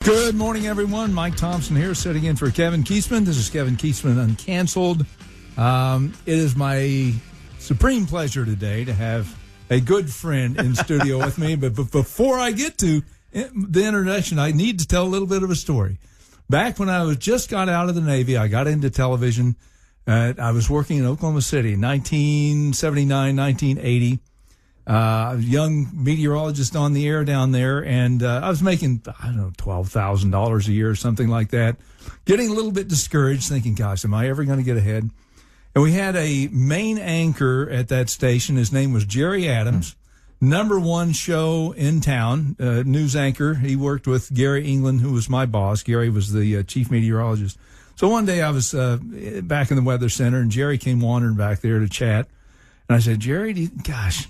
Good morning, everyone. Mike Thompson here, sitting in for Kevin Kietzman. This is Kevin Kietzman Uncanceled. It is my supreme pleasure today to have a good friend in studio with me. But before I get to the introduction, I need to tell a little bit of a story. Back when I just got out of the Navy, I got into television. I was working in Oklahoma City, 1979, 1980. A young meteorologist on the air down there, and I was making, $12,000 a year or something like that. Getting a little bit discouraged, thinking, gosh, am I ever going to get ahead? And we had a main anchor at that station. His name was Jerry Adams, number one show in town, news anchor. He worked with Gary England, who was my boss. Gary was the chief meteorologist. So one day I was back in the Weather Center, and Jerry came wandering back there to chat. And I said, Jerry, gosh,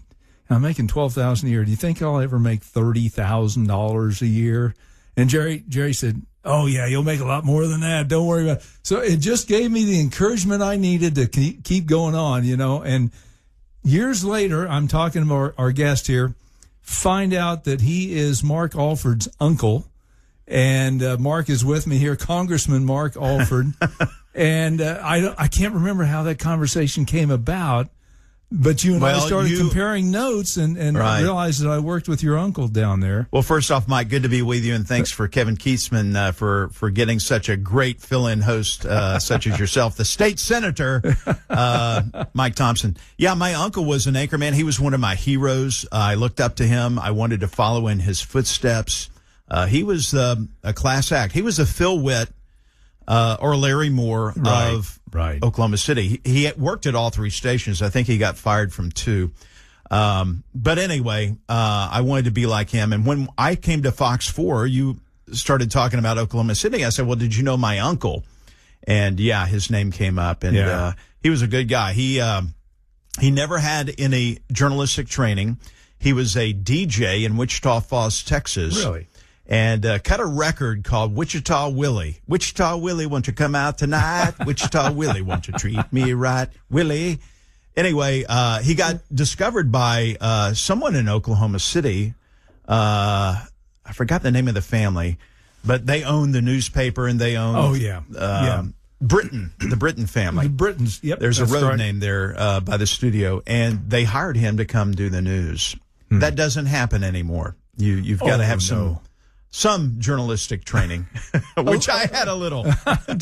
I'm making $12,000 a year. Do you think I'll ever make $30,000 a year? And Jerry said, oh, yeah, you'll make a lot more than that. Don't worry about it. So it just gave me the encouragement I needed to keep going on, you know. And years later, I'm talking to our guest here, find out that he is Mark Alford's uncle. And Mark is with me here, Congressman Mark Alford. And I can't remember how that conversation came about. But you and I started comparing notes and right. realized that I worked with your uncle down there. Well, first off, Mike, good to be with you, and thanks for Kevin Kietzman for getting such a great fill-in host such as yourself, the state senator, Mike Thompson. Yeah, my uncle was an anchorman. He was one of my heroes. I looked up to him. I wanted to follow in his footsteps. He was a class act. He was a Phil Witt or Larry Moore of Oklahoma City. He worked at all three stations. I think he got fired from two. But anyway, I wanted to be like him. And when I came to Fox 4, you started talking about Oklahoma City. I said, well, did you know my uncle? And yeah, his name came up. And he was a good guy. He never had any journalistic training. He was a DJ in Wichita Falls, Texas. Really? And cut a record called Wichita Willie. Wichita Willie, won't you come out tonight? Wichita Willie, won't you treat me right? Willie. Anyway, he got discovered by someone in Oklahoma City. I forgot the name of the family, but they own the newspaper and they own Britton, the Britton family. The Brittons, yep. There's a road name there by the studio, and they hired him to come do the news. That doesn't happen anymore. You've got to have some journalistic training, which I had a little. And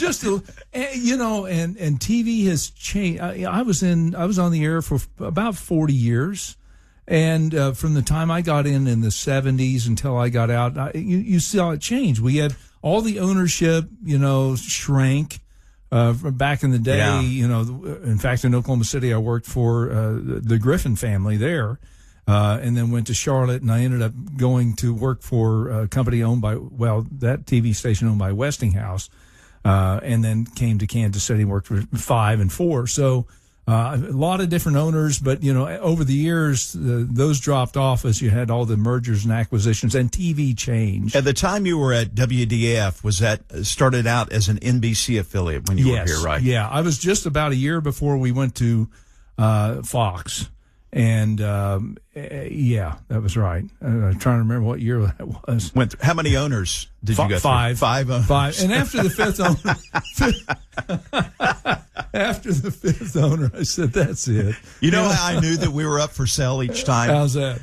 TV has changed. I was on the air for about 40 years. And from the time I got in the 70s until I got out, you saw it change. We had all the ownership, shrank back in the day. Yeah. In fact, in Oklahoma City, I worked for the Griffin family there. And then went to Charlotte, and I ended up going to work for a company owned by, that TV station owned by Westinghouse, and then came to Kansas City, worked for 5 and 4. So a lot of different owners, but, over the years, those dropped off as you had all the mergers and acquisitions, and TV changed. At the time you were at WDAF, was that started out as an NBC affiliate when you were here, right? Yeah, I was just about a year before we went to Fox. And, that was right. I'm trying to remember what year that was. How many owners did you go through? Five owners. And after the fifth owner, I said, that's it. You know how I knew that we were up for sale each time? How's that?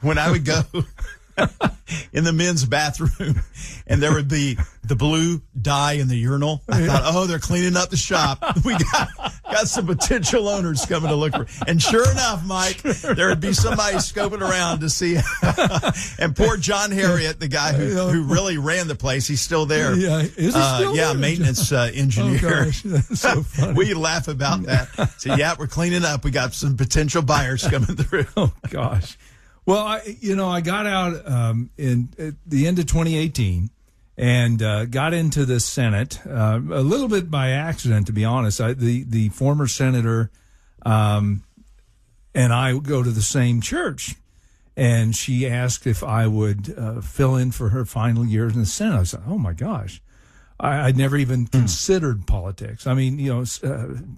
When I would go in the men's bathroom and there would be the blue dye in the urinal, I thought, they're cleaning up the shop. We got some potential owners coming to look for. And sure enough, Mike, there would be somebody scoping around to see. And poor John Harriet, the guy who really ran the place, he's still there. Yeah, is he still there? Maintenance engineer. Oh, gosh, that's so funny. We laugh about that. So we're cleaning up. We got some potential buyers coming through. Oh gosh. Well, I got out at the end of 2018 and got into the Senate a little bit by accident, to be honest. The former senator and I go to the same church, and she asked if I would fill in for her final years in the Senate. I said, oh, my gosh. I'd never even considered politics. I mean,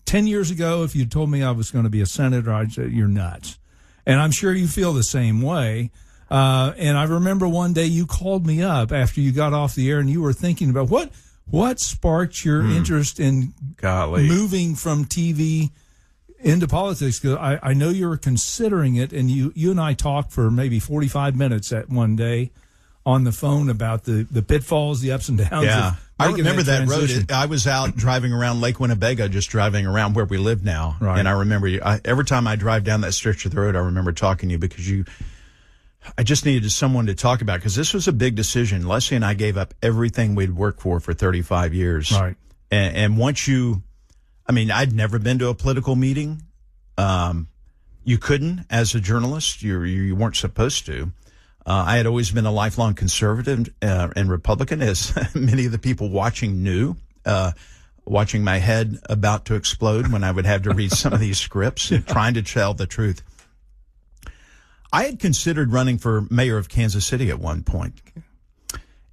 10 years ago, if you told me I was going to be a senator, I'd say, you're nuts. And I'm sure you feel the same way. And I remember one day you called me up after you got off the air, and you were thinking about what sparked your interest in moving from TV into politics. Because I know you were considering it, and you and I talked for maybe 45 minutes at one day on the phone about the pitfalls, the ups and downs. Yeah. I remember that road. transition. I was out driving around Lake Winnebago, just driving around where we live now. Right. And I remember every time I drive down that stretch of the road, I remember talking to you because I just needed someone to talk about, because this was a big decision. Leslie and I gave up everything we'd worked for 35 years. Right. And once I'd never been to a political meeting. You couldn't as a journalist. You weren't supposed to. I had always been a lifelong conservative and Republican, as many of the people watching knew, watching my head about to explode when I would have to read some of these scripts and trying to tell the truth. I had considered running for mayor of Kansas City at one point.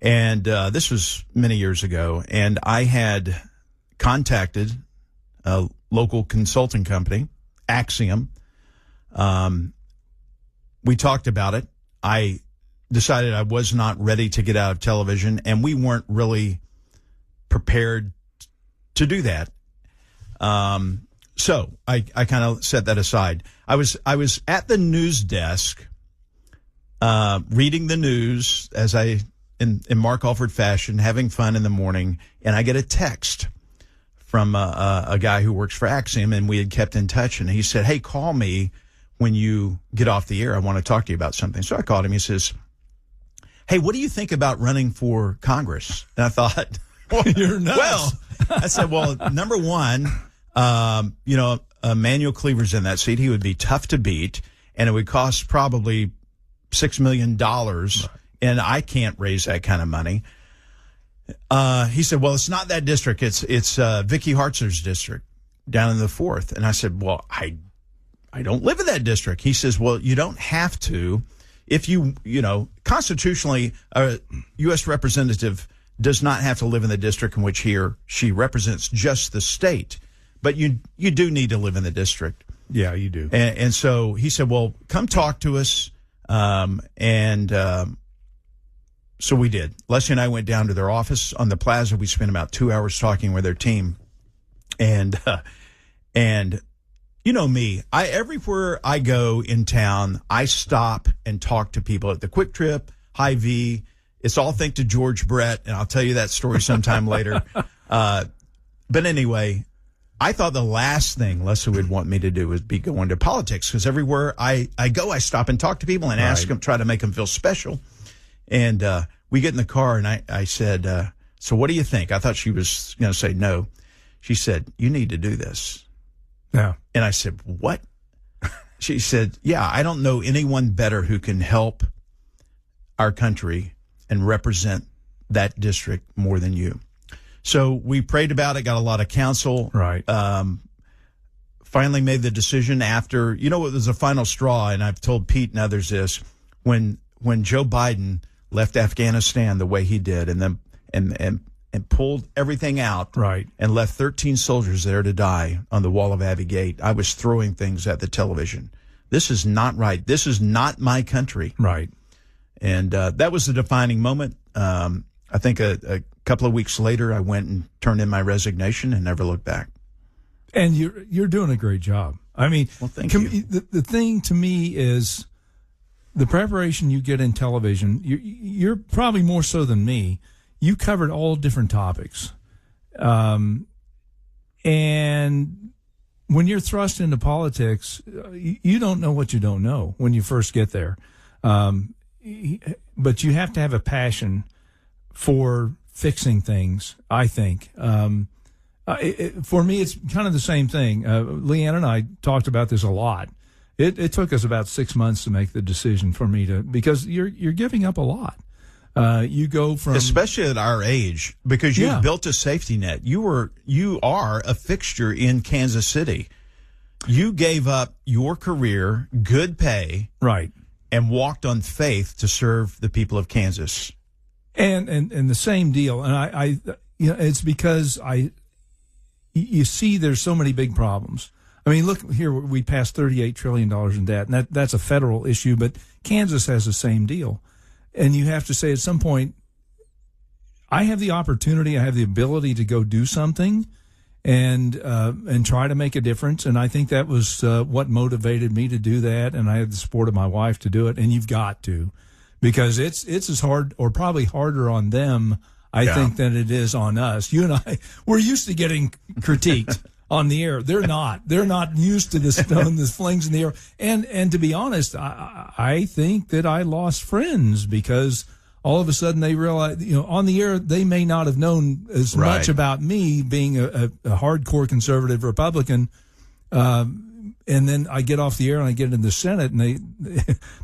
And this was many years ago. And I had contacted a local consulting company, Axiom. We talked about it. I decided I was not ready to get out of television, and we weren't really prepared to do that. So I kind of set that aside. I was at the news desk, reading the news as in Mark Alford fashion, having fun in the morning, and I get a text from a guy who works for Axiom, and we had kept in touch, and he said, "Hey, call me when you get off the air. I want to talk to you about something." So I called him. He says, "Hey, what do you think about running for Congress?" And I thought, "You're nuts." Well, I said, "Well, number one, Manuel Cleaver's in that seat. He would be tough to beat, and it would cost probably $6 million, right. And I can't raise that kind of money." He said, "Well, it's not that district. It's Vicky Hartzer's district down in the 4th." And I said, "Well, I don't live in that district." He says, "Well, you don't have to. If constitutionally, a U.S. representative does not have to live in the district in which he or she represents, just the state. But you do need to live in the district." Yeah, you do. And so he said, "Well, come talk to us." So we did. Leslie and I went down to their office on the plaza. We spent about 2 hours talking with their team. And you know me, everywhere I go in town, I stop and talk to people at the Quick Trip, Hy-Vee. It's all thanks to George Brett, and I'll tell you that story sometime later. But anyway, I thought the last thing Leslie would want me to do was be going to politics, because everywhere I go, I stop and talk to people and ask them, try to make them feel special. And we get in the car, and I said, "So what do you think?" I thought she was going to say no. She said, "You need to do this." Yeah. And I said, "What?" She said, "Yeah, I don't know anyone better who can help our country and represent that district more than you." So we prayed about it, got a lot of counsel. Right. Finally made the decision after, it was a final straw, and I've told Pete and others this, when Joe Biden left Afghanistan the way he did, and then and pulled everything out, right, and left 13 soldiers there to die on the wall of Abbey Gate, I was throwing things at the television. This is not right. This is not my country. Right. And that was the defining moment. I think a couple of weeks later, I went and turned in my resignation and never looked back. And you're doing a great job. I mean, well, thank you. The thing to me is the preparation you get in television. You're probably more so than me. You covered all different topics. And when you're thrust into politics, you don't know what you don't know when you first get there. But you have to have a passion for fixing things, I think. For me, it's kind of the same thing. Leanne and I talked about this a lot. It took us about 6 months to make the decision for me because you're giving up a lot. You go from, especially at our age, because you've built a safety net. You are a fixture in Kansas City. You gave up your career, good pay, right, and walked on faith to serve the people of Kansas. And the same deal. And I it's because you see there's so many big problems. I mean, look here, we passed $38 trillion in debt, and that's a federal issue, but Kansas has the same deal. And you have to say at some point, I have the opportunity, I have the ability to go do something and try to make a difference. And I think that was what motivated me to do that. And I had the support of my wife to do it. And you've got to, because it's as hard, or probably harder on them, I think, than it is on us. You and I, we're used to getting critiqued on the air. They're not used to this stone, this flings in the air. And to be honest, I think that I lost friends because all of a sudden they realize, on the air, they may not have known as much about me being a hardcore conservative Republican. And then I get off the air and I get in the Senate and they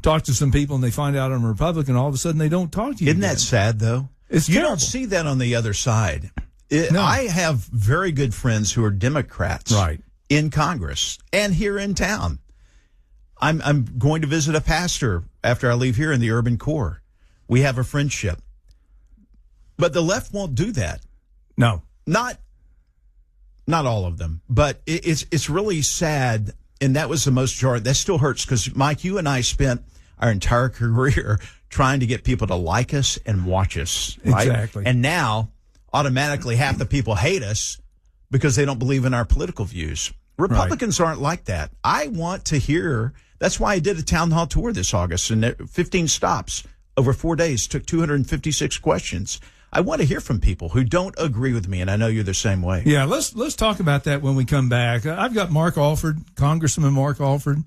talk to some people and they find out I'm a Republican. All of a sudden they don't talk to you. Isn't that sad though? It's you terrible. don't see that on the other side. No. I have very good friends who are Democrats in Congress and here in town. I'm going to visit a pastor after I leave here in the urban core. We have a friendship. But the left won't do that. No. Not all of them. But it's really sad, and that was the most jarring. That still hurts because, Mike, you and I spent our entire career trying to get people to like us and watch us. Right? Exactly. And now automatically half the people hate us because they don't believe in our political views. Republicans aren't like that. I want to hear. That's why I did a town hall tour this August, and 15 stops over 4 days, took 256 questions. I want to hear from people who don't agree with me, and I know you're the same way. Yeah, let's talk about that when we come back. I've got Mark Alford, Congressman Mark Alford,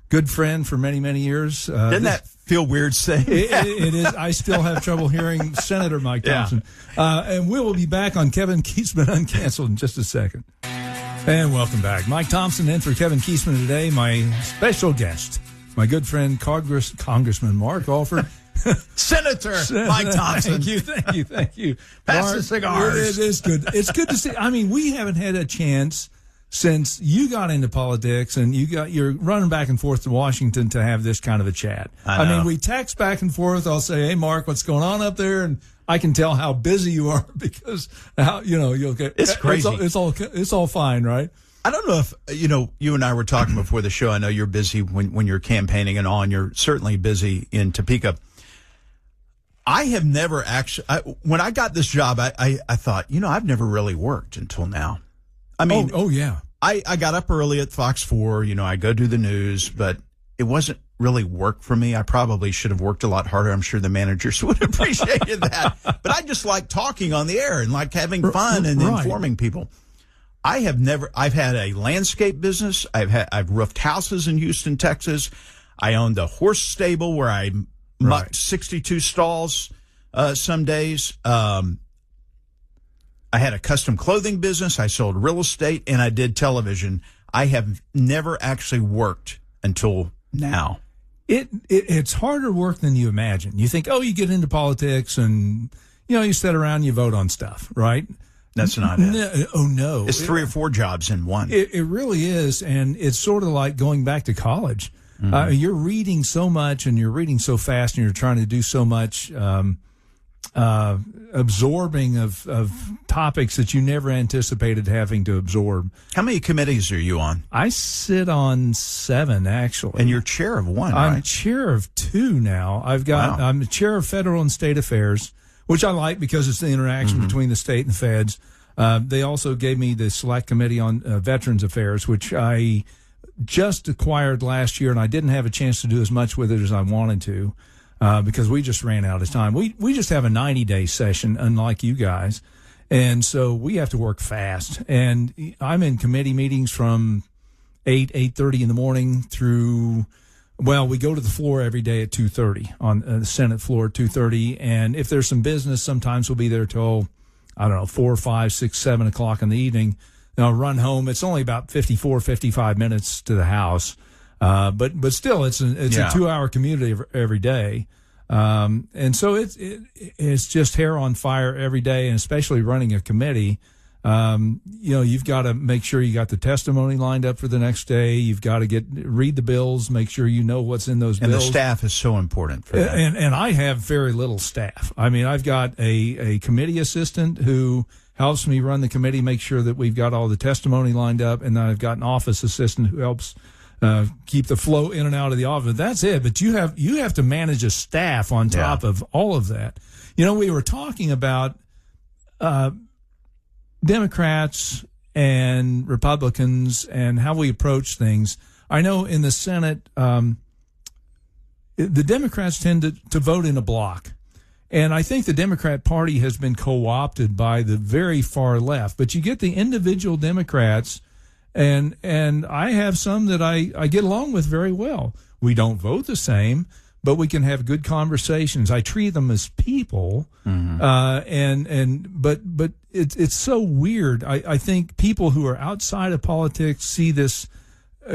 good friend for many, many years. Doesn't that feel weird saying that? It is. I still have trouble hearing Senator Mike Thompson. And we will be back on Kevin Kietzman Uncanceled in just a second. And welcome back. Mike Thompson in for Kevin Kietzman today. My special guest, my good friend, Congressman Mark Alford. Senator Mike Thompson. Thank you. Pass Mark, the cigars. It is good. It's good to see. I mean, we haven't had a chance since you got into politics and you're running back and forth to Washington to have this kind of a chat. I mean, we text back and forth. I'll say, "Hey, Mark, what's going on up there?" And I can tell how busy you are because you'll get. It's crazy. It's all fine, right? I don't know if, you and I were talking before the show. I know you're busy when you're campaigning and all, and you're certainly busy in Topeka. I have never actually, when I got this job, I thought, I've never really worked until now. I mean, oh yeah. I got up early at Fox 4, I go do the news, but it wasn't really work for me. I probably should have worked a lot harder. I'm sure the managers would have appreciated that. But I just like talking on the air and like having fun and informing people. I've had a landscape business. I've roofed houses in Houston, Texas. I owned a horse stable where I mucked 62 stalls some days. I had a custom clothing business. I sold real estate, and I did television. I have never actually worked until now. It's harder work than you imagine. You think, you get into politics and, you sit around and you vote on stuff, right? That's not it. No. It's 3 or 4 jobs in one. It really is, and it's sort of like going back to college. Mm-hmm. You're reading so much and you're reading so fast and you're trying to do so much absorbing of topics that you never anticipated having to absorb. How many committees are you on? I sit on 7, actually. And you're chair of 1, I'm right? chair of 2 now. I'm the chair of federal and state affairs, which I like because it's the interaction between the state and the feds. They also gave me the select committee on veterans affairs, which I just acquired last year, and I didn't have a chance to do as much with it as I wanted to because we just ran out of time. We just have a 90-day session, unlike you guys, and so we have to work fast. And I'm in committee meetings from 8:30 in the morning through. Well, we go to the floor every day at 2:30 on the Senate floor at 2:30, and if there's some business, sometimes we'll be there till 4, 5, 6, 7 o'clock in the evening. Then I'll run home. It's only about 55 minutes to the house, but still, it's a 2-hour commute every day, and so it's just hair on fire every day, and especially running a committee. You've got to make sure you got the testimony lined up for the next day. You've got to read the bills, make sure you know what's in those bills. And the staff is so important for that. And I have very little staff. I mean, I've got a committee assistant who helps me run the committee, make sure that we've got all the testimony lined up, and then I've got an office assistant who helps keep the flow in and out of the office. That's it. But you have to manage a staff on top of all of that. We were talking about Democrats and Republicans and how we approach things. I know in the Senate, the Democrats tend to vote in a block. And I think the Democrat Party has been co-opted by the very far left. But you get the individual Democrats, and I have some that I get along with very well. We don't vote the same, but we can have good conversations. I treat them as people, but it's so weird. I think people who are outside of politics see this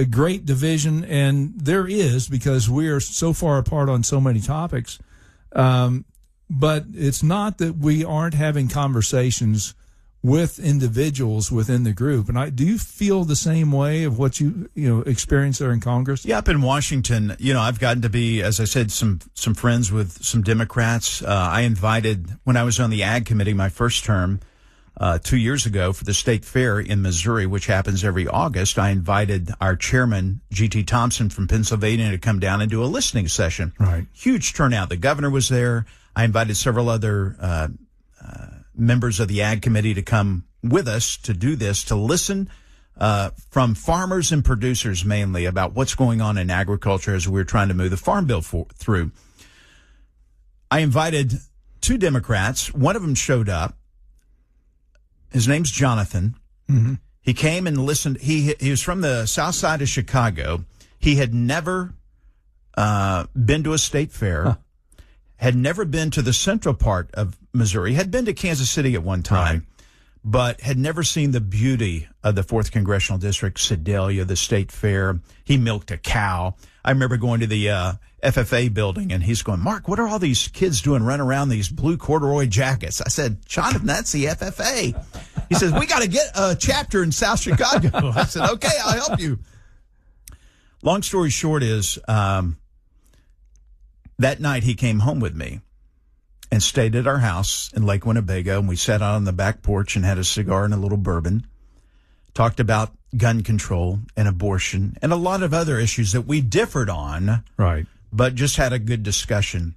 great division, and there is, because we are so far apart on so many topics. But it's not that we aren't having conversations with individuals within the group. And do you feel the same way of what you experience there in Congress? Yeah, up in Washington, I've gotten to be, as I said, some friends with some Democrats. I invited, when I was on the Ag Committee my first term 2 years ago for the state fair in Missouri, which happens every August, I invited our chairman, G.T. Thompson from Pennsylvania, to come down and do a listening session. Right. Huge turnout. The governor was there. I invited several other members of the Ag Committee to come with us to do this, to listen from farmers and producers mainly about what's going on in agriculture as we're trying to move the Farm Bill through. I invited 2 Democrats. One of them showed up. His name's Jonathan. Mm-hmm. He came and listened. He was from the south side of Chicago. He had never been to a state fair, had never been to the central part of Missouri, had been to Kansas City at one time, but had never seen the beauty of the 4th Congressional District, Sedalia, the state fair. He milked a cow. I remember going to the FFA building, and he's going, "Mark, what are all these kids doing running around these blue corduroy jackets?" I said, "Jonathan, that's the FFA." He says, "We got to get a chapter in South Chicago." I said, "Okay, I'll help you." Long story short is, that night he came home with me and stayed at our house in Lake Winnebago, and we sat out on the back porch and had a cigar and a little bourbon, talked about gun control and abortion and a lot of other issues that we differed on, but just had a good discussion.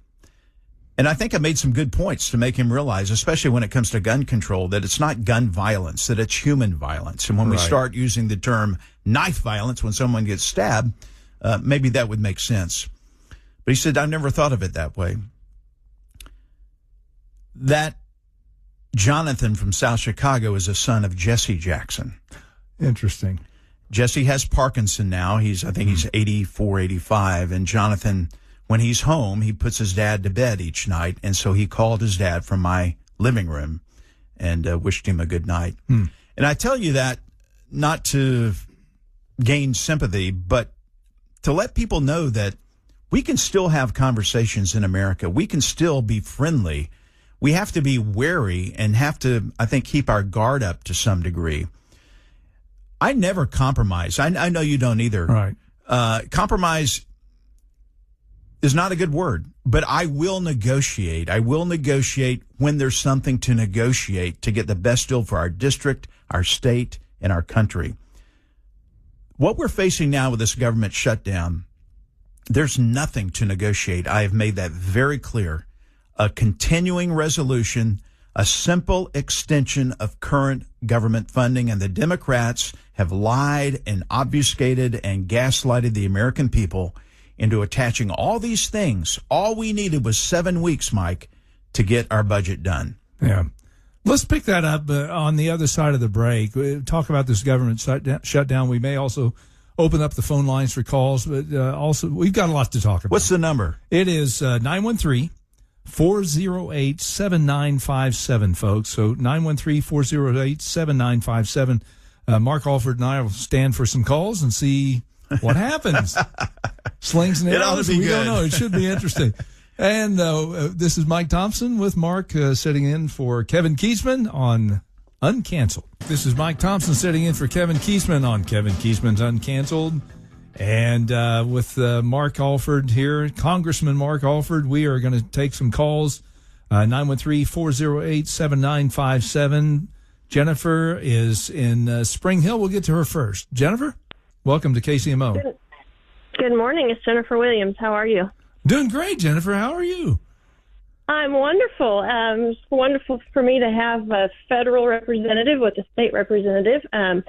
And I think I made some good points to make him realize, especially when it comes to gun control, that it's not gun violence, that it's human violence. And when we start using the term knife violence when someone gets stabbed, maybe that would make sense. But he said, "I've never thought of it that way." That Jonathan from South Chicago is a son of Jesse Jackson. Interesting. Jesse has Parkinson now. I think he's 84, 85. And Jonathan, when he's home, he puts his dad to bed each night. And so he called his dad from my living room and wished him a good night. And I tell you that not to gain sympathy, but to let people know that we can still have conversations in America. We can still be friendly. We have to be wary and have to, I think, keep our guard up to some degree. I never compromise. I know you don't either. Right. Compromise is not a good word, but I will negotiate. I will negotiate when there's something to negotiate to get the best deal for our district, our state, and our country. What we're facing now with this government shutdown, there's nothing to negotiate. I have made that very clear. A continuing resolution, a simple extension of current government funding, and the Democrats have lied and obfuscated and gaslighted the American people into attaching all these things. All we needed was 7 weeks, Mike, to get our budget done. Yeah. Let's pick that up on the other side of the break. We talk about this government shutdown. We may also open up the phone lines for calls, but also we've got a lot to talk about. What's the number? It is 913-408-7957, folks. So 913-408-7957. Mark Alford and I will stand for some calls and see what happens. Slings and arrows. It ought to be we good. don't know. It should be interesting. And this is Mike Thompson with Mark sitting in for Kevin Kietzman on Uncanceled. This is Mike Thompson sitting in for Kevin Kietzman on Kevin Kietzman's Uncanceled. And with Mark Alford here, Congressman Mark Alford, we are going to take some calls. 913-408-7957. Jennifer is in Spring Hill. We'll get to her first. Jennifer, welcome to KCMO. Good morning. It's Jennifer Williams. How are you? Doing great, Jennifer. How are you? I'm wonderful. It's wonderful for me to have a federal representative with a state representative. As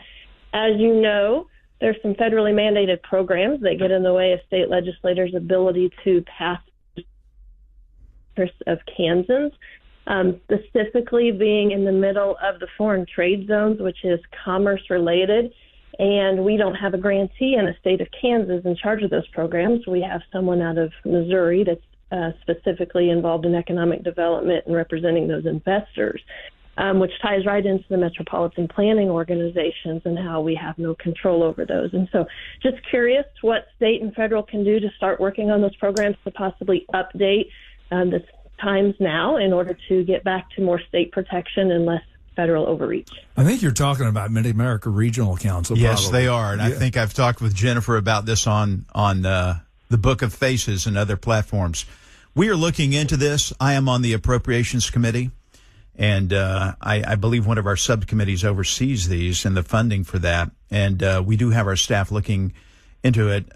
you know, there's some federally mandated programs that get in the way of state legislators' ability to pass of Kansans, specifically being in the middle of the foreign trade zones, which is commerce related. And we don't have a grantee in the state of Kansas in charge of those programs. We have someone out of Missouri that's specifically involved in economic development and representing those investors, which ties right into the metropolitan planning organizations and how we have no control over those. And so just curious what state and federal can do to start working on those programs to possibly update the times now in order to get back to more state protection and less federal overreach. I think you're talking about Mid-America Regional Council. Yes, probably. they are. And I think I've talked with Jennifer about this on the Book of Faces and other platforms. We are looking into this. I am on the Appropriations Committee, and I believe one of our subcommittees oversees these and the funding for that. And we do have our staff looking into it.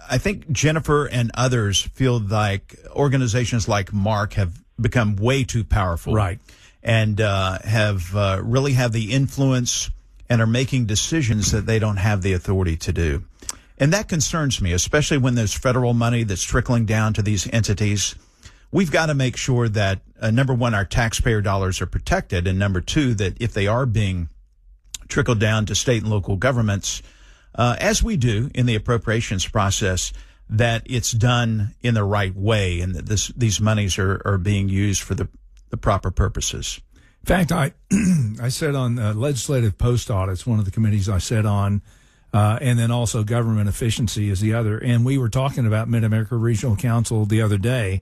I think Jennifer and others feel like organizations like Mark have become way too powerful. Right. And have really have the influence and are making decisions that they don't have the authority to do. And that concerns me, especially when there's federal money that's trickling down to these entities. We've got to make sure that, number one, our taxpayer dollars are protected, and number two, that if they are being trickled down to state and local governments, as we do in the appropriations process, that it's done in the right way and that these monies are being used for the proper purposes. In fact, I sat on legislative post audits, one of the committees I sat on, and then also government efficiency is the other. And we were talking about Mid-America Regional Council the other day,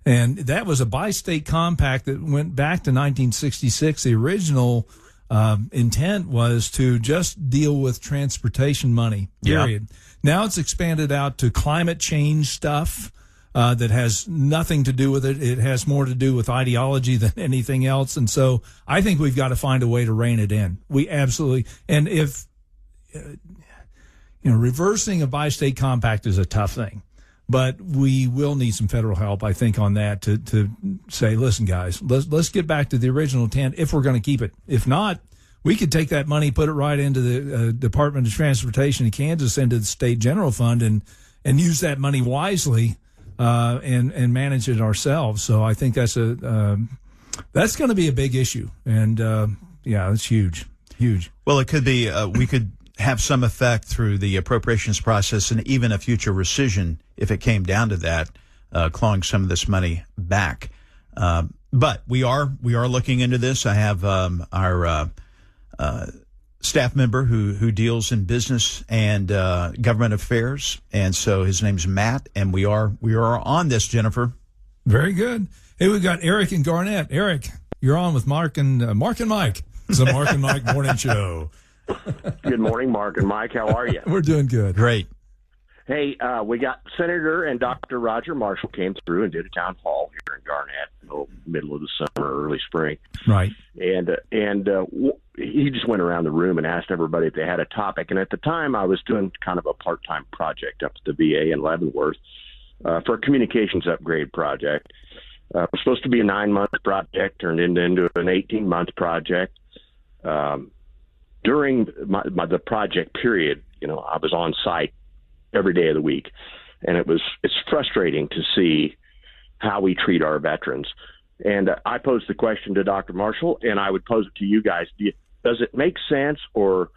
and that was a bi-state compact that went back to 1966. The original intent was to just deal with transportation money, period. Yeah. Now it's expanded out to climate change stuff. That has nothing to do with it. It has more to do with ideology than anything else. And so I think we've got to find a way to rein it in. We absolutely, and if, reversing a bi-state compact is a tough thing, but we will need some federal help, I think, on that to say, listen, guys, let's get back to the original intent if we're going to keep it. If not, we could take that money, put it right into the Department of Transportation in Kansas, into the state general fund, and use that money wisely. And manage it ourselves. So I think that's going to be a big issue. And, it's huge. Well, it could be, we could have some effect through the appropriations process and even a future rescission if it came down to that, clawing some of this money back. But we are looking into this. I have, our, staff member who deals in business and government affairs, and so his name's Matt, and we are on this, Jennifer. Very good. Hey, we've got Eric and Garnett. Eric, you're on with Mark and Mike. It's the Mark and Mike morning show. Good morning, Mark and Mike. How are you? We're doing good. Great. Hey, we got Senator and Dr. Roger Marshall came through and did a town hall here in Garnett, middle of the summer, early spring. Right. And he just went around the room and asked everybody if they had a topic. And at the time, I was doing kind of a part-time project up at the VA in Leavenworth for a communications upgrade project. It was supposed to be a 9-month project, turned into an 18-month project. During the project period, I was on site every day of the week, and it's frustrating to see how we treat our veterans. And I posed the question to Dr. Marshall, and I would pose it to you guys. Does it make sense, or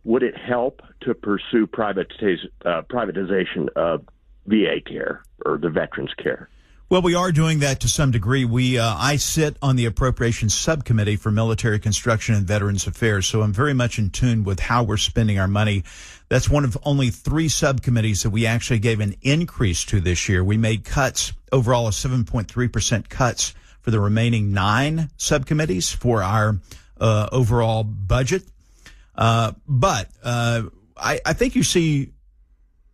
would it help to pursue privatization of VA care or the veterans' care? Well, we are doing that to some degree. I sit on the Appropriations Subcommittee for Military Construction and Veterans Affairs, so I'm very much in tune with how we're spending our money. That's one of only 3 subcommittees that we actually gave an increase to this year. We made cuts, overall of 7.3% cuts for the remaining 9 subcommittees for our overall budget. But I think you see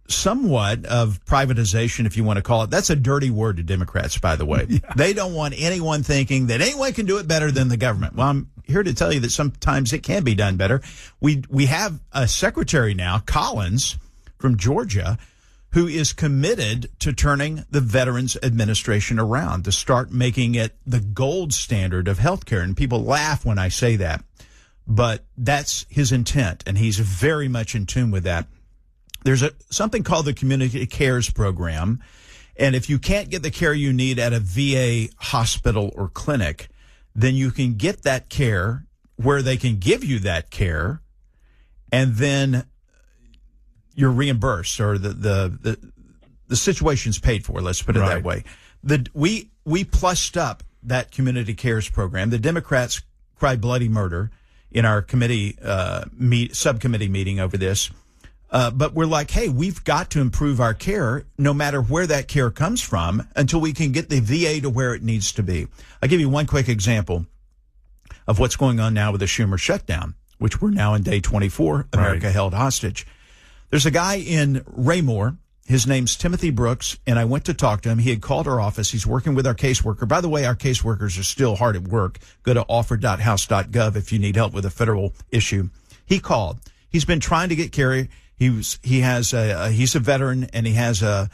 somewhat of privatization, if you want to call it. That's a dirty word to Democrats, by the way. Yeah. They don't want anyone thinking that anyone can do it better than the government. Well, I'm here to tell you that sometimes it can be done better. We have a secretary now, Collins, from Georgia, who is committed to turning the Veterans Administration around, to start making it the gold standard of healthcare. And people laugh when I say that, but that's his intent, and he's very much in tune with that. There's something called the Community Cares Program, and if you can't get the care you need at a VA hospital or clinic, then you can get that care where they can give you that care, and then you're reimbursed, or the situation's paid for. Let's put it that way. We plussed up that Community Cares Program. The Democrats cried bloody murder in our committee subcommittee meeting over this. But we're like, hey, we've got to improve our care no matter where that care comes from until we can get the VA to where it needs to be. I'll give you one quick example of what's going on now with the Schumer shutdown, which we're now in day 24, America held hostage. There's a guy in Raymore. His name's Timothy Brooks, and I went to talk to him. He had called our office. He's working with our caseworker. By the way, our caseworkers are still hard at work. Go to offer.house.gov if you need help with a federal issue. He called. He's been trying to get care. He's a veteran, and he has a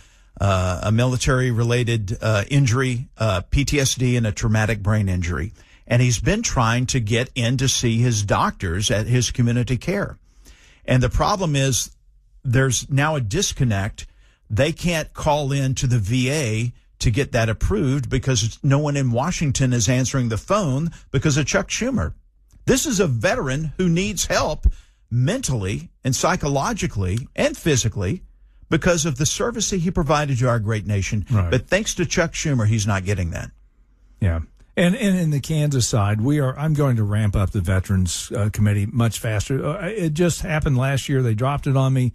military-related injury, PTSD, and a traumatic brain injury. And he's been trying to get in to see his doctors at his community care. And the problem is there's now a disconnect. They can't call in to the VA to get that approved because no one in Washington is answering the phone because of Chuck Schumer. This is a veteran who needs help mentally and psychologically and physically because of the service that he provided to our great nation. Right. But thanks to Chuck Schumer, he's not getting that. Yeah. And in the Kansas side, I'm going to ramp up the Veterans Committee much faster. It just happened last year. They dropped it on me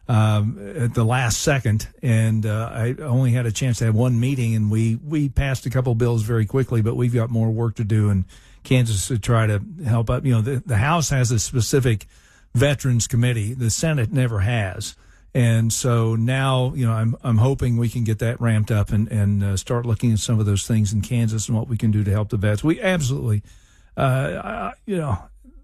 at the last second, and I only had a chance to have one meeting, and we passed a couple bills very quickly, but we've got more work to do in Kansas to try to help out. You know, the House has a specific Veterans Committee. The Senate never has. And so now, you know, I'm hoping we can get that ramped up and start looking at some of those things in Kansas and what we can do to help the vets. We absolutely, you know,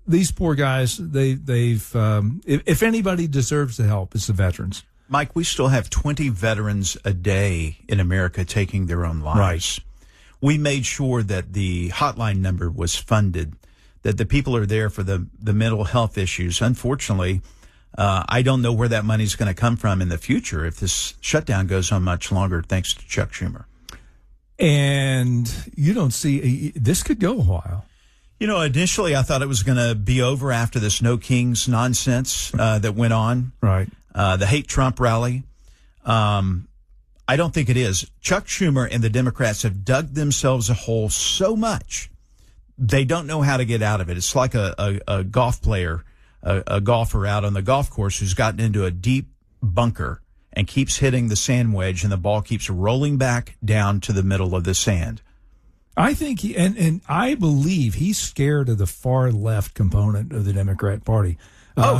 these poor guys, if anybody deserves the help, it's the veterans. Mike, we still have 20 veterans a day in America taking their own lives. Right. We made sure that the hotline number was funded, that the people are there for the mental health issues. Unfortunately, I don't know where that money's going to come from in the future if this shutdown goes on much longer, thanks to Chuck Schumer. And you don't see this could go a while. You know, initially I thought it was going to be over after this No Kings nonsense that went on. Right. The Hate Trump rally. I don't think it is. Chuck Schumer and the Democrats have dug themselves a hole so much they don't know how to get out of it. It's like a golf player, a golfer out on the golf course who's gotten into a deep bunker and keeps hitting the sand wedge, and the ball keeps rolling back down to the middle of the sand. I think and I believe he's scared of the far left component of the Democrat Party.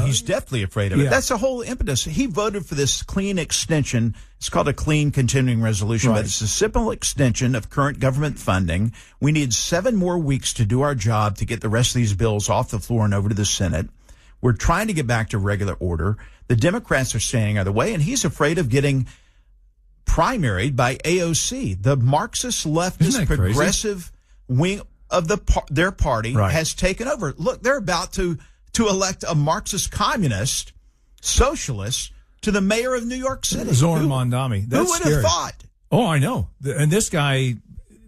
He's definitely afraid of it. That's the whole impetus. He voted for this clean extension. It's called a clean continuing resolution, but it's a simple extension of current government funding. We need 7 more weeks to do our job to get the rest of these bills off the floor and over to the Senate. We're trying to get back to regular order. The Democrats are standing out of the way, and he's afraid of getting primaried by AOC. The Marxist leftist progressive wing of their party has taken over. Look, they're about to elect a Marxist communist socialist to the mayor of New York City. Zoran Mondani. Who would have thought? Oh, I know. And this guy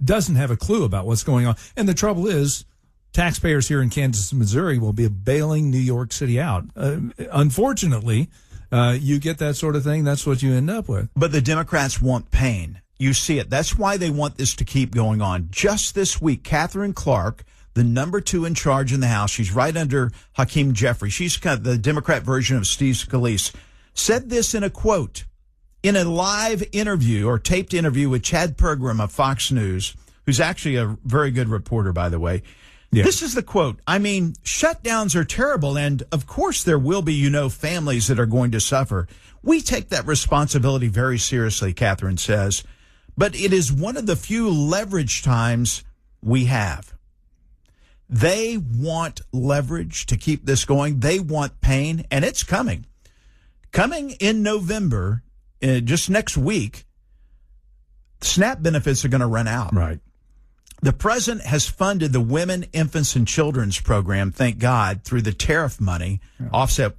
doesn't have a clue about what's going on. And the trouble is, taxpayers here in Kansas and Missouri will be bailing New York City out. Unfortunately, you get that sort of thing, that's what you end up with. But the Democrats want pain. You see it. That's why they want this to keep going on. Just this week, Catherine Clark, the number 2 in charge in the House, she's right under Hakeem Jeffrey. She's kind of the Democrat version of Steve Scalise, said this in a quote in a live interview or taped interview with Chad Pergram of Fox News, who's actually a very good reporter, by the way. Yeah. This is the quote. I mean, shutdowns are terrible, and of course there will be, families that are going to suffer. We take that responsibility very seriously, Catherine says, but it is one of the few leverage times we have. They want leverage to keep this going. They want pain, and it's coming. Coming in November, just next week, SNAP benefits are going to run out. Right. The president has funded the Women, Infants, and Children's program, thank God, through the tariff money offset,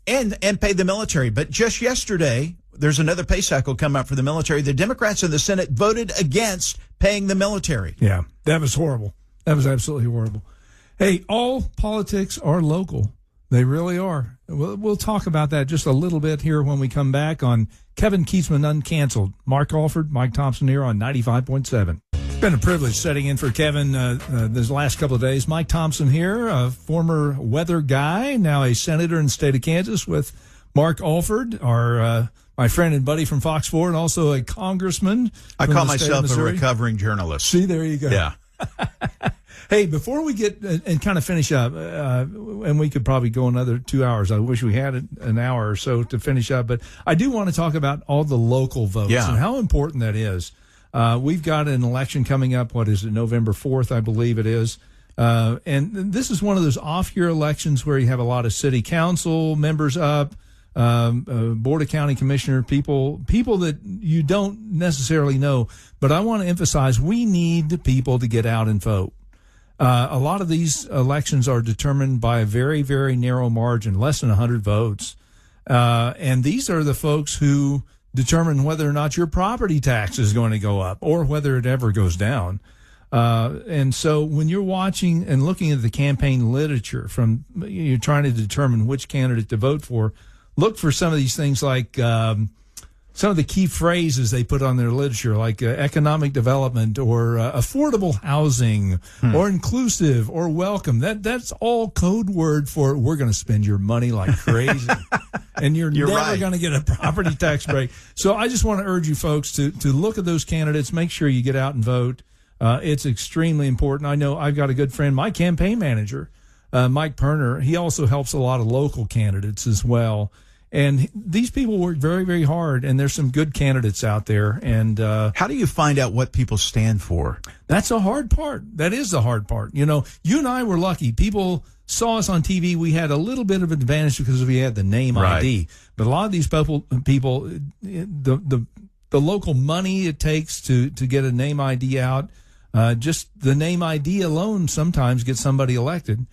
and paid the military. But just yesterday, there's another pay cycle coming up for the military. The Democrats in the Senate voted against paying the military. Yeah, that was horrible. That was absolutely horrible. Hey, all politics are local. They really are. We'll talk about that just a little bit here when we come back on Kevin Kietzman Uncanceled. Mark Alford, Mike Thompson here on 95.7. It's been a privilege setting in for Kevin this last couple of days. Mike Thompson here, a former weather guy, now a senator in the state of Kansas, with Mark Alford, my friend and buddy from Fox 4, and also a congressman. I call myself a recovering journalist. See, there you go. Yeah. Hey, before we get and kind of finish up, and we could probably go another 2 hours. I wish we had an hour or so to finish up, but I do want to talk about all the local votes and how important that is. We've got an election coming up. What is it? November 4th, I believe it is. And this is one of those off-year elections where you have a lot of city council members up, board of county commissioner, people that you don't necessarily know. But I want to emphasize we need people to get out and vote. A lot of these elections are determined by a very, very narrow margin, less than 100 votes. And these are the folks who determine whether or not your property tax is going to go up or whether it ever goes down. And so when you're watching and looking at the campaign literature you're trying to determine which candidate to vote for, look for some of these things like some of the key phrases they put on their literature, like economic development or affordable housing or inclusive or welcome. That's all code word for we're going to spend your money like crazy. And you're never going to get a property tax break. So I just want to urge you folks to look at those candidates. Make sure you get out and vote. It's extremely important. I know I've got a good friend, my campaign manager, Mike Perner. He also helps a lot of local candidates as well. And these people work very, very hard, and there's some good candidates out there. And how do you find out what people stand for? That's a hard part. That is the hard part. You and I were lucky. People saw us on TV. We had a little bit of advantage because we had the name ID. But a lot of these people, the local money it takes to get a name ID out, just the name ID alone sometimes gets somebody elected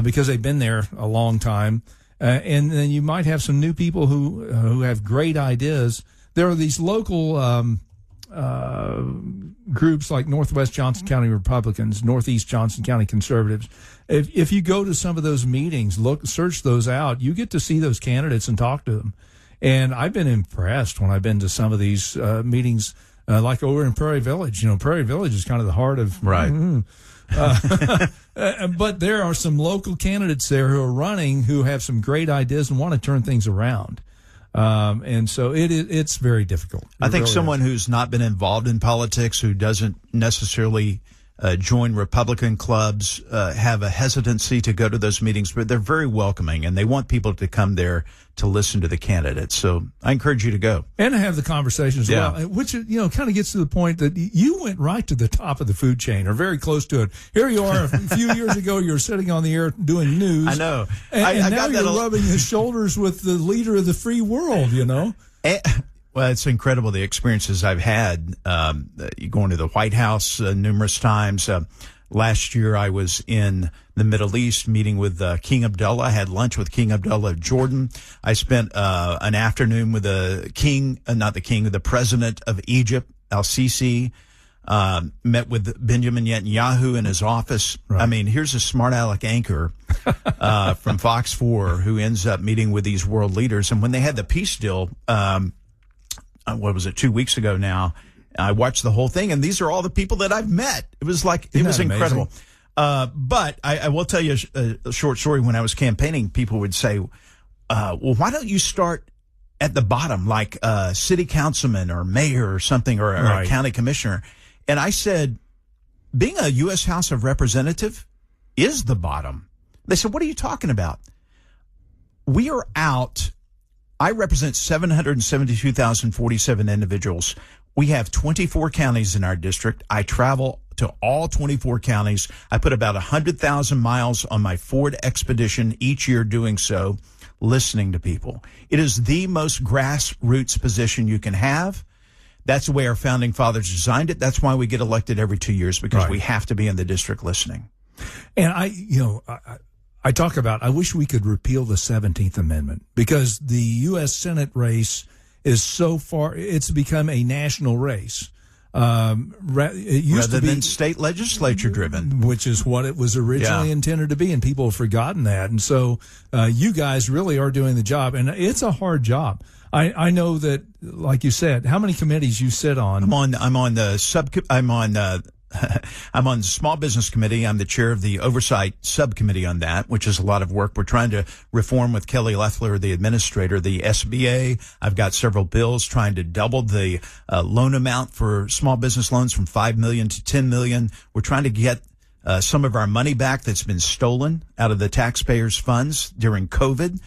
because they've been there a long time. And then you might have some new people who have great ideas. There are these local groups like Northwest Johnson County Republicans, Northeast Johnson County Conservatives. If you go to some of those meetings, search those out, you get to see those candidates and talk to them. And I've been impressed when I've been to some of these meetings, like over in Prairie Village. Prairie Village is kind of the heart of but there are some local candidates there who are running who have some great ideas and want to turn things around. And so it's very difficult. I think someone who's not been involved in politics, who doesn't necessarily join Republican clubs, have a hesitancy to go to those meetings, but they're very welcoming and they want people to come there to listen to the candidates. So I encourage you to go. And to have the conversation as well, which, kind of gets to the point that you went right to the top of the food chain or very close to it. Here you are a few years ago, you were sitting on the air doing news. I know. And now you're rubbing his shoulders with the leader of the free world, Well, it's incredible the experiences I've had going to the White House numerous times. Last year, I was in the Middle East meeting with King Abdullah. I had lunch with King Abdullah of Jordan. I spent an afternoon with the president of Egypt, Al-Sisi. Met with Benjamin Netanyahu in his office. Right. I mean, here's a smart aleck anchor from Fox 4 who ends up meeting with these world leaders. And when they had the peace deal, 2 weeks ago now, I watched the whole thing, and these are all the people that I've met. It was incredible. But I will tell you a short story. When I was campaigning, people would say, well, why don't you start at the bottom, like city councilman or mayor or something, or a county commissioner? And I said, being a U.S. House of Representative is the bottom. They said, what are you talking about? We are out. I represent 772,047 individuals. We have 24 counties in our district. I travel to all 24 counties. I put about 100,000 miles on my Ford Expedition each year doing so, listening to people. It is the most grassroots position you can have. That's the way our founding fathers designed it. That's why we get elected every 2 years, because we have to be in the district listening. And I talk about, I wish we could repeal the 17th Amendment, because the U.S. Senate race is so far, it's become a national race. It used Rather to be than state legislature driven, which is what it was originally intended to be, and people have forgotten that. And so you guys really are doing the job, and it's a hard job. I know that, like you said, how many committees you sit on? I'm on the Small Business Committee. I'm the chair of the Oversight Subcommittee on that, which is a lot of work. We're trying to reform with Kelly Loeffler, the administrator, the SBA. I've got several bills trying to double the loan amount for small business loans from $5 million to $10 million. We're trying to get some of our money back that's been stolen out of the taxpayers' funds during COVID.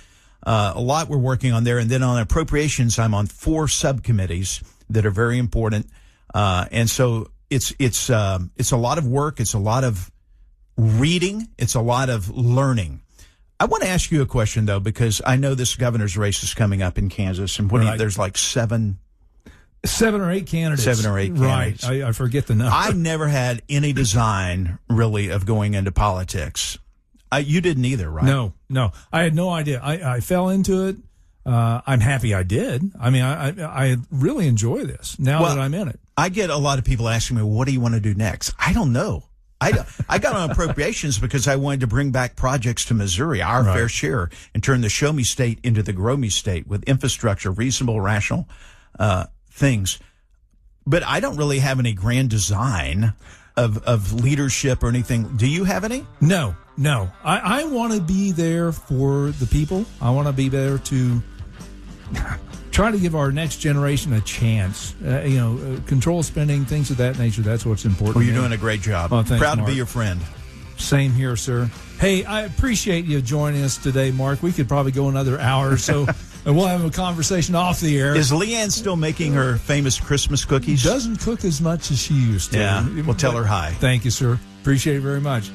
A lot we're working on there. And then on appropriations, I'm on 4 subcommittees that are very important. And so it's a lot of work. It's a lot of reading. It's a lot of learning. I want to ask you a question, though, because I know this governor's race is coming up in Kansas, and there's like 7 or 8 candidates. 7 or 8 candidates. Right. I forget the number. I never had any design, really, of going into politics. You didn't either, right? No. I had no idea. I fell into it. I'm happy I did. I mean, I really enjoy this now that I'm in it. I get a lot of people asking me, what do you want to do next? I don't know. I got on appropriations because I wanted to bring back projects to Missouri, our fair share, and turn the show me state into the grow me state with infrastructure, reasonable, rational things. But I don't really have any grand design of leadership or anything. Do you have any? No. I want to be there for the people. I want to be there to try to give our next generation a chance. Control spending, things of that nature. That's what's important. Well, you're doing a great job. Oh, thanks, Proud Mark. to be your friend. Same here, sir. Hey, I appreciate you joining us today, Mark. We could probably go another hour or so, and we'll have a conversation off the air. Is Leanne still making her famous Christmas cookies? Doesn't cook as much as she used to. Yeah, we'll tell her hi. Thank you, sir. Appreciate it very much.